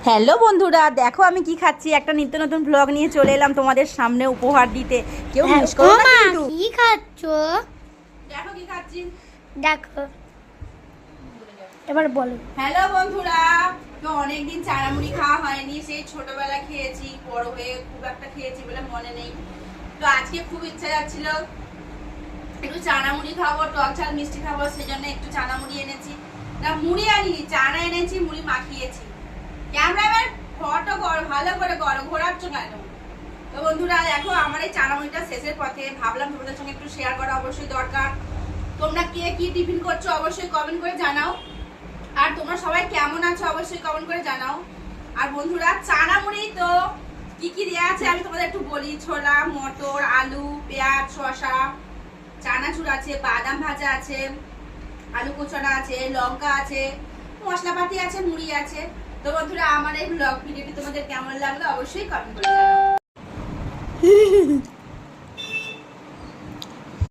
Hello বন্ধুরা, দেখো আমি কি খাচ্ছি। একটা নিত্য নতুন ব্লগ নিয়ে চলে এলাম তোমাদের সামনে উপহার দিতে। কেউ মিস করো না কিন্তু। কি খাচ্ছো? দেখো কি খাচ্ছি, দেখো এবার বলো। হ্যালো বন্ধুরা, তো অনেকদিন চানামুড়ি খাওয়া হয়নি। সেই ছোটবেলা খেয়েছি, বড় হয়ে খুব একটা খেয়েছি বলে মনে নেই। তো আজকে খুব ইচ্ছা যাচ্ছিল একটু চানামুড়ি খাবো, টক ঝাল মিষ্টি খাবো, সেই জন্য একটু চানামুড়ি এনেছি। না মুড়ি আনিনি, চানা এনেছি, মুড়ি মাখিয়েছি। ক্যামেরাম্যান ফটো কর, ভালো করে করো, ঘোরাচ্ছ কেন? তো বন্ধুরা দেখো, আমার এই চানামুড়িটা শেষের পথে। ভাবলাম তোমাদের সঙ্গে একটু শেয়ার করা অবশ্যই দরকার। তোমরা কে কি টিফিন করছো অবশ্যই কমেন্ট করে জানাও। আর তোমরা সবাই কেমন আছো অবশ্যই কমেন্ট করে জানাও। আর বন্ধুরা চানামুড়ি তো কি কি দেওয়া আছে আমি তোমাদের একটু বলি। ছোলা, মটর, আলু, পেঁয়াজ, শসা, চানাচুর আছে, বাদাম ভাজা আছে, আলু কুচনা আছে, লঙ্কা আছে, মশলাপাতি আছে, মুড়ি আছে। তো বন্ধুরা আমার এই ব্লগ ভিডিওটি তোমাদের কেমন লাগলো অবশ্যই কমেন্ট করে জানাও।